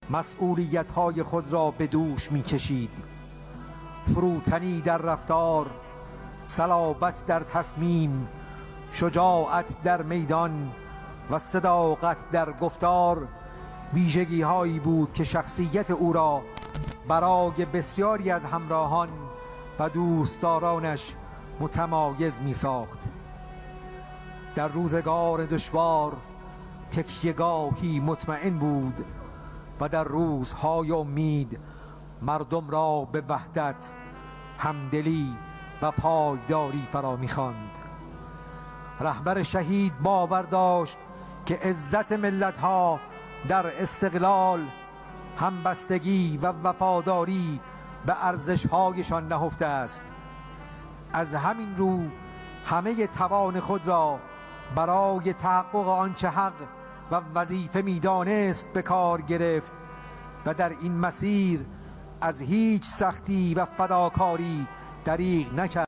مسئولیت‌های خود را به دوش می‌کشید. فروتنی در رفتار، صلابت در تصمیم، شجاعت در میدان و صداقت در گفتار ویژگی‌هایی بود که شخصیت او را برای بسیاری از همراهان و دوستدارانش متمایز می‌ساخت. در روزگار دشوار تکیه‌گاهی مطمئن بود و در روزهای امید مردم را به وحدت، همدلی و پایداری فرا می‌خواند. رهبر شهید باور داشت که عزت ملت‌ها در استقلال، همبستگی و وفاداری به ارزش‌هایشان نهفته است. از همین رو همه توان خود را برای تحقق آنچه حق و وظیفه می‌دانست به کار گرفت و در این مسیر از هیچ سختی و فداکاری دریغ نکرد.